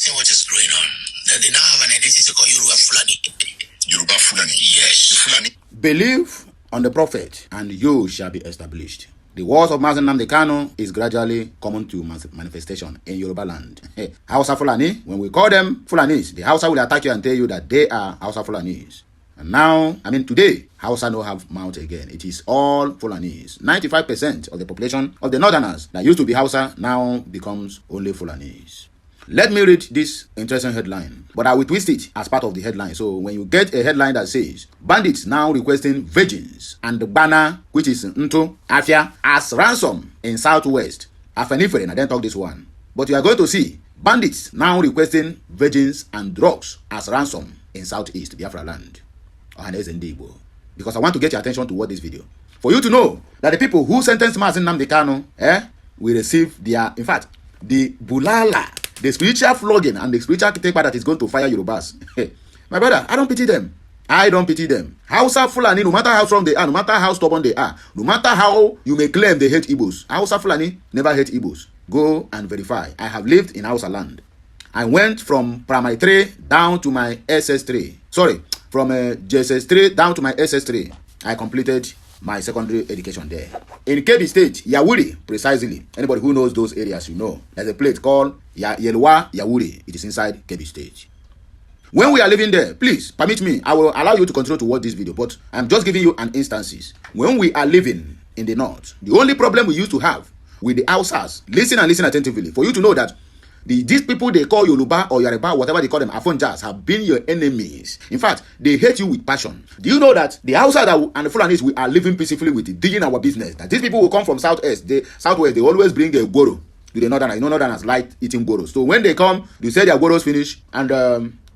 See what is going on. They now have an identity called Yoruba Fulani. Yoruba Fulani. Yes. Fulani. Believe on the prophet, and you shall be established. The words of Mazi Nnamdi Kanu is gradually coming to manifestation in Yoruba land. Hausa Fulani, when we call them Fulanis, the Hausa will attack you and tell you that they are Hausa Fulanis. And now, today, Hausa no have mouth again. It is all Fulanis. 95% of the population of the northerners that used to be Hausa now becomes only Fulanis. Let me read this interesting headline, but I will twist it as part of the headline. So when you get a headline that says, bandits now requesting virgins and the banner, which is Nto, Afia, as ransom in Southwest. Afenifere, I didn't talk this one. But you are going to see, bandits now requesting virgins and drugs as ransom in Southeast Biafraland. Alaigbo. Because I want to get your attention toward this video. For you to know that the people who sentenced Mazi Nnamdi Kanu will receive their, in fact, the bulala, the spiritual flogging and the spiritual taper that is going to fire Yorubas. My brother, I don't pity them. I don't pity them. Hausa Fulani, no matter how strong they are, no matter how stubborn they are, no matter how you may claim they hate Igbos, Hausa Fulani never hate Igbos. Go and verify. I have lived in Hausa land. I went from primary 3 down to my SS3. Sorry, from JSS3 down to my SS3. I completed my secondary education there. In Kebbi State, Yawuri, precisely. Anybody who knows those areas, you know. There's a place called Yeluwa Yawuri. It is inside Kebbi State. When we are living there, please, permit me, I will allow you to continue to watch this video, but I'm just giving you an instances. When we are living in the north, the only problem we used to have with the Hausas, listen and listen attentively, for you to know that these people they call Yoruba or Yoruba, whatever they call them, Afonjas, have been your enemies. In fact, they hate you with passion. Do you know that the Hausa and the Fulanis, we are living peacefully with, doing our business? That these people will come from Southwest, they always bring their goro to the northerners. You know, northerners like eating goros. So when they come, they say their goros finish, and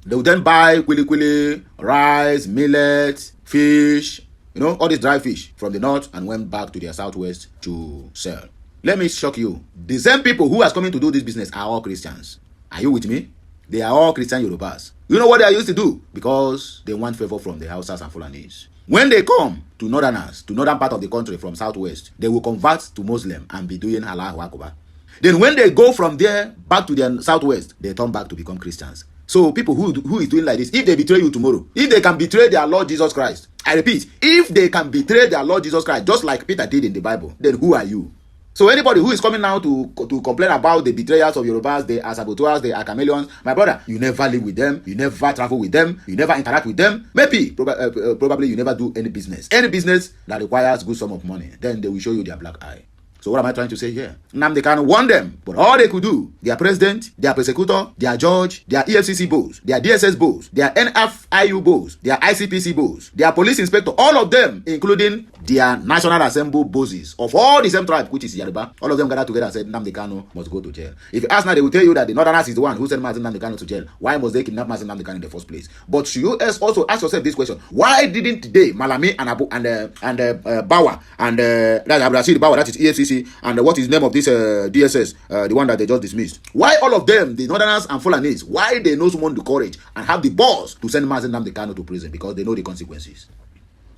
they will then buy kwili, rice, millet, fish, you know, all these dry fish from the north, and went back to their Southwest to sell. Let me shock you. The same people who are coming to do this business are all Christians. Are you with me? They are all Christian Yorubas. You know what they are used to do? Because they want favor from the Hausas and Fulanis. When they come to northerners, to northern part of the country from Southwest, they will convert to Muslim and be doing Allahu Akbar. Then when they go from there back to their Southwest, they turn back to become Christians. So people who is doing like this, if they betray you tomorrow, if they can betray their Lord Jesus Christ, I repeat, if they can betray their Lord Jesus Christ, just like Peter did in the Bible, then who are you? So anybody who is coming now to complain about the betrayals of Yorubas, they are saboteurs, they are chameleons, my brother, you never live with them, you never travel with them, you never interact with them. Maybe, probably you never do any business that requires good sum of money. Then they will show you their black eye. So what am I trying to say here? Nnamdi Kanu warned them, but all they could do, their president, their prosecutor, their judge, their EFCC boss, their DSS boss, their NFIU boss, their ICPC boss, their police inspector, all of them, including their National Assembly bosses of all the same tribe, which is Yoruba, all of them gathered together and said Nnamdi Kanu must go to jail. If you ask now, they will tell you that the Northerners is the one who sent Mazi Nnamdi Kanu to jail. Why must they kidnap Mazi Nnamdi Kanu in the first place? But you also ask yourself this question: why didn't they, Malami and Bawa and Abdulrasheed Bawa, that is EFCC, and what is the name of this DSS, the one that they just dismissed? Why all of them, the Northerners and Fulanis, why they know someone the courage and have the balls to send Mazi Nnamdi Kanu to prison? Because they know the consequences.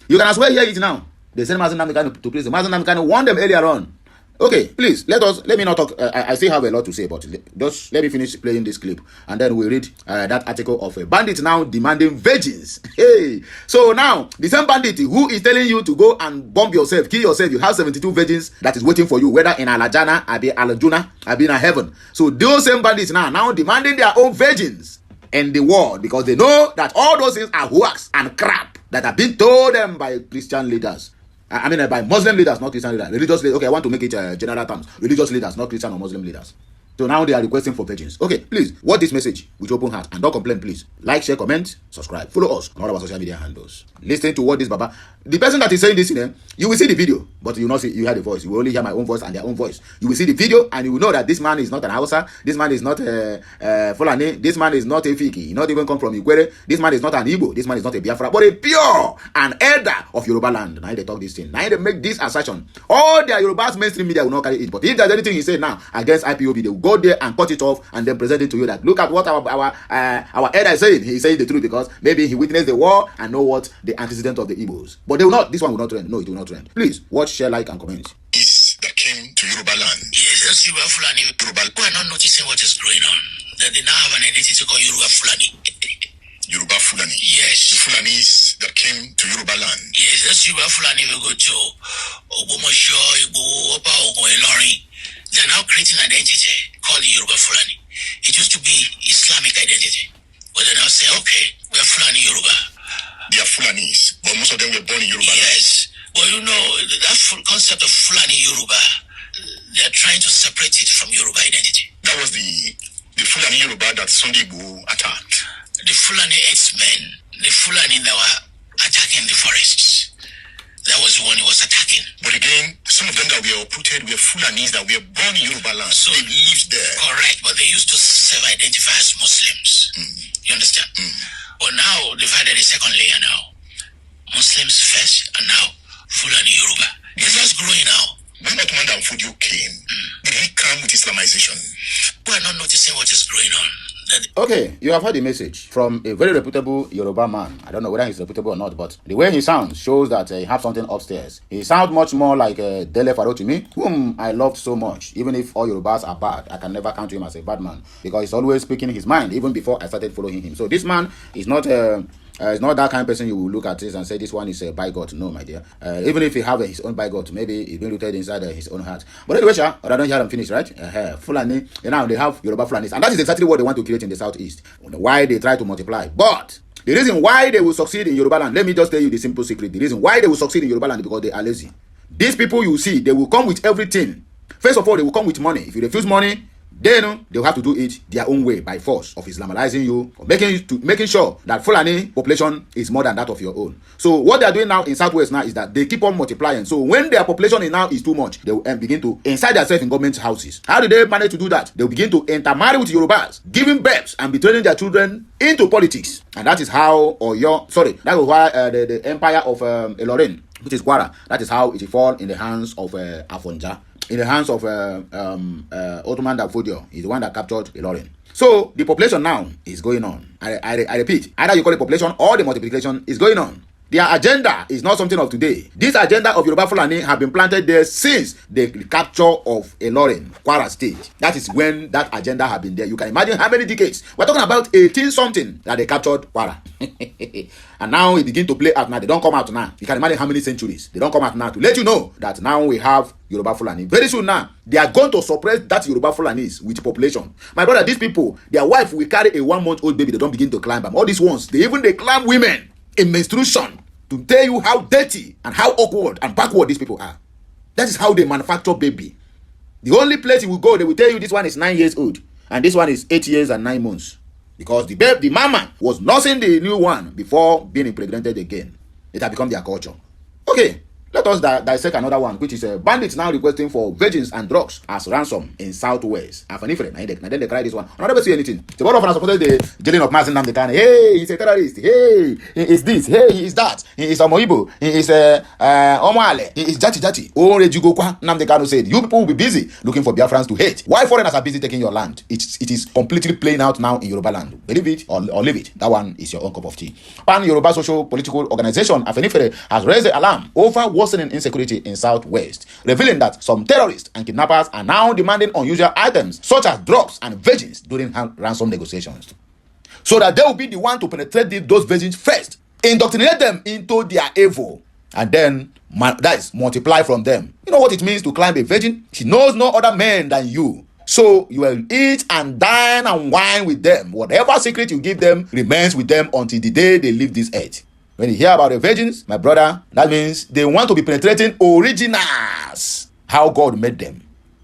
You can as well hear it now. They send Mazi Nnamdi Kanu to prison. Mazi Nnamdi Kanu warned them earlier on. Okay, please, let me not talk. I still have a lot to say, but just let me finish playing this clip, and then we'll read that article of a bandit now demanding virgins. Hey, so now the same bandit who is telling you to go and bomb yourself, kill yourself, you have 72 virgins that is waiting for you, whether in Alajana, Alajuna, in heaven. So those same bandits now demanding their own virgins in the world, because they know that all those things are hoax and crap that have been told them by Christian leaders. By Muslim leaders, not Christian leaders. Religious leaders. Okay, I want to make it general terms. Religious leaders, not Christian or Muslim leaders. So now they are requesting for virgins. Okay, please, watch this message with open heart and don't complain, please. Like, share, comment, subscribe. Follow us on all our social media handles. Listen to what this Baba, the person that is saying this, you will see the video, but you will not see, you hear the voice. You will only hear my own voice and their own voice. You will see the video and you will know that this man is not an Hausa. This man is not a Fulani. This man is not a Fiki. Not even come from Ikwere. This man is not an Igbo. This man is not a Biafra, but a pure and elder of Yoruba land. Now they talk this thing. Now they make this assertion. All their Yoruba's mainstream media will not carry it. But if there's anything he said now against IPOB, they will go there and cut it off and then present it to you that look at what our elder is saying. He's saying the truth because maybe he witnessed the war and know what the antecedent of the Igbos. But they will not. This one will not trend. No, it will not trend. Please watch, share, like, and comment. That came to Yoruba land. Yes, that's Yoruba Fulani. Yoruba. We're not noticing what is going on. That they now have an identity This Yoruba Fulani will go to Ogbomoso, Igbo, Opa, Ogun, Ilorin. They are now creating an identity called the Yoruba Fulani. It used to be Islamic identity. But they now say, okay, we are Fulani Yoruba. They are Fulanis, but most of them were born in Yoruba. Yes. But you know, that full concept of Fulani Yoruba, they are trying to separate it from Yoruba identity. That was the Fulani Yoruba that Sunday Igbo attacked. The Fulani X-Men, the Fulani that were attacking the forests. That was the one he was attacking. But again, some of them that were uprooted were Fulanis that were born in Yoruba land. So they lived there. Correct, but they used to self-identify as Muslims. You understand? But now they've added a second layer now. Muslims first, and now Fulani Yoruba. It's just growing now. When Ottoman and Fodio came, did he come with Islamization? We are not noticing what is going on. Okay, you have heard the message from a very reputable Yoruba man. I don't know whether he's reputable or not, but the way he sounds shows that he has something upstairs. He sounds much more like Dele Faro to me, whom I loved so much. Even if all Yorubas are bad, I can never count him as a bad man because he's always speaking his mind, even before I started following him. So this man is not it's not that kind of person you will look at this and say this one is a bigot. No, my dear. Even if he have his own bigot, maybe it's been rooted inside his own heart. But anyway, I don't hear them finish, right? Fulani, now they have Yoruba Fulanis, and that is exactly what they want to create in the southeast. Why they try to multiply. But the reason why they will succeed in Yoruba land, let me just tell you the simple secret. The reason why they will succeed in Yoruba land is because they are lazy. These people you see, they will come with everything. First of all, they will come with money. If you refuse money, then they'll have to do it their own way by force of Islamizing you, or making sure that Fulani population is more than that of your own. So what they are doing now in Southwest now is that they keep on multiplying. So when their population now is too much, they will begin to inside themselves in government houses. How do they manage to do that? They will begin to intermarry with Yorubas, giving births and be training their children into politics. And that is how that is why the empire of Ilorin, which is Kwara, that is how it fall in the hands of Afonja. In the hands of Ottoman Fodio, is the one that captured Ilorin. So the population now is going on. I repeat, either you call it population or the multiplication is going on. Their agenda is not something of today. This agenda of Yoruba Fulani have been planted there since the capture of Ilorin, Kwara State. That is when that agenda have been there. You can imagine how many decades. We're talking about 18 something that they captured Kwara. And now it begin to play out now. They don't come out now. You can imagine how many centuries. They don't come out now to let you know that now we have Yoruba Fulani. Very soon now, they are going to suppress that Yoruba Fulanis with population. My brother, these people, their wife will carry a 1-month-old baby. They don't begin to climb them. All these ones, they climb women in menstruation to tell you how dirty and how awkward and backward these people are. That is how they manufacture baby. The only place you will go, they will tell you this one is 9 years old and this one is 8 years and 9 months. Because the mama was nursing the new one before being impregnated again. It had become their culture. Okay, let us dissect another one, which is bandits now requesting for virgins and drugs as ransom in Southwest. Afanifere, and then they cry this one. I never see anything. The one of them supported the jailing of Mazen Namdekan. Hey, he's a terrorist. Hey, he is this. Hey, he is that. He is Omoibo. He is Omoale. He is Jati. Oh, Rejugokwa Namdekano said, you people will be busy looking for Biafrans to hate. Why foreigners are busy taking your land? It is completely playing out now in Yoruba land. Believe it or leave it. That one is your own cup of tea. Pan Yoruba Social Political Organization, Afanifere, has raised the alarm over worsening insecurity in Southwest, revealing that some terrorists and kidnappers are now demanding unusual items such as drugs and virgins during ransom negotiations, so that they will be the one to penetrate those virgins first, indoctrinate them into their evil, and then that is multiply from them. You know what it means to climb a virgin? She knows no other man than you. So you will eat and dine and wine with them. Whatever secret you give them remains with them until the day they leave this earth. When you hear about the virgins, my brother, that means they want to be penetrating originals, how God made them.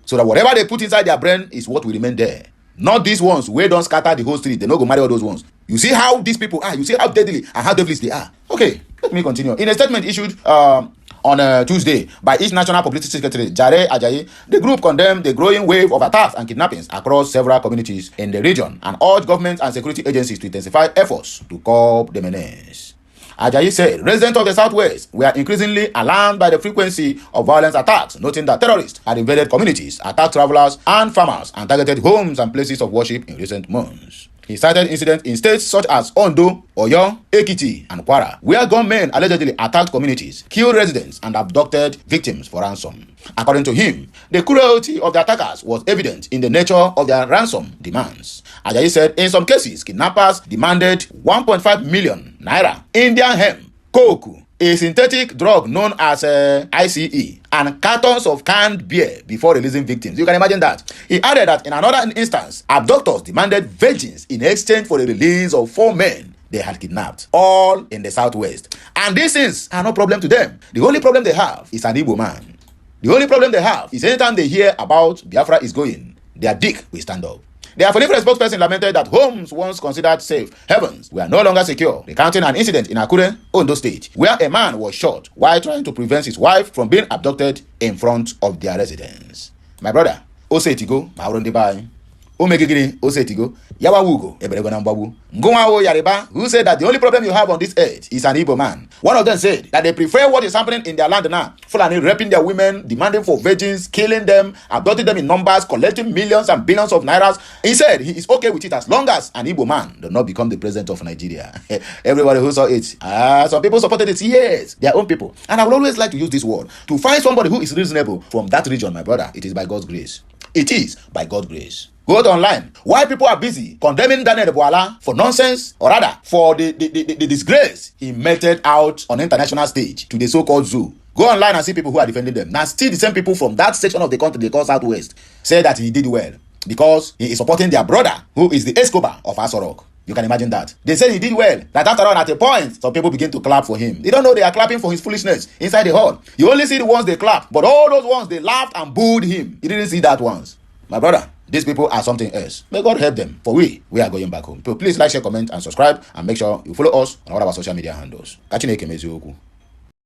So that whatever they put inside their brain is what will remain there. Not these ones where don't scatter the whole street. They don't go marry all those ones. You see how these people are. You see how deadly and how devilish they are. Okay, let me continue. In a statement issued on Tuesday by each National Publicity Secretary, Jare Ajayi, the group condemned the growing wave of attacks and kidnappings across several communities in the region and urged government and security agencies to intensify efforts to curb the menace. Ajayi said residents of the Southwest were increasingly alarmed by the frequency of violent attacks, noting that terrorists had invaded communities, attacked travelers and farmers, and targeted homes and places of worship in recent months. He cited incidents in states such as Ondo, Oyo, Ekiti, and Kwara, where gunmen allegedly attacked communities, killed residents, and abducted victims for ransom. According to him, the cruelty of the attackers was evident in the nature of their ransom demands. Ajayi said in some cases, kidnappers demanded 1.5 million naira, Indian hemp, coke, a synthetic drug known as ICE, and cartons of canned beer before releasing victims. You can imagine that. He added that in another instance, abductors demanded virgins in exchange for the release of 4 men they had kidnapped, all in the southwest. And these things are no problem to them. The only problem they have is an Igbo man. The only problem they have is anytime they hear about Biafra is going, their dick will stand up. The Afolifa spokesperson lamented that homes once considered safe havens were no longer secure, recounting an incident in Akure, Ondo State, where a man was shot while trying to prevent his wife from being abducted in front of their residence. My brother, Osetigo, Maurondibai, Omegigiri, Osetigo, Yawawugo, Eberegonambabu, Ngwawo Yariba, who said that the only problem you have on this earth is an Igbo man. One of them said that they prefer what is happening in their land now. Fulani raping their women, demanding for virgins, killing them, abducting them in numbers, collecting millions and billions of nairas. He said he is okay with it as long as an Igbo man does not become the president of Nigeria. Everybody who saw it, some people supported it, yes, their own people. And I would always like to use this word to find somebody who is reasonable from that region, my brother. It is by God's grace. It is by God's grace. Go online. Why people are busy condemning Daniel Ebuala for nonsense, or rather for the disgrace he meted out on international stage to the so-called zoo. Go online and see people who are defending them. Now still the same people from that section of the country they call Southwest say that he did well because he is supporting their brother who is the Escobar of Asorok. You can imagine that. They said he did well. That after all, at a point, some people begin to clap for him. They don't know they are clapping for his foolishness inside the hall. You only see the ones they clap, but all those ones they laughed and booed him. You didn't see that once. My brother, these people are something else. May God help them. For we are going back home. So please like, share, comment, and subscribe, and make sure you follow us on all our social media handles. Catch you next time.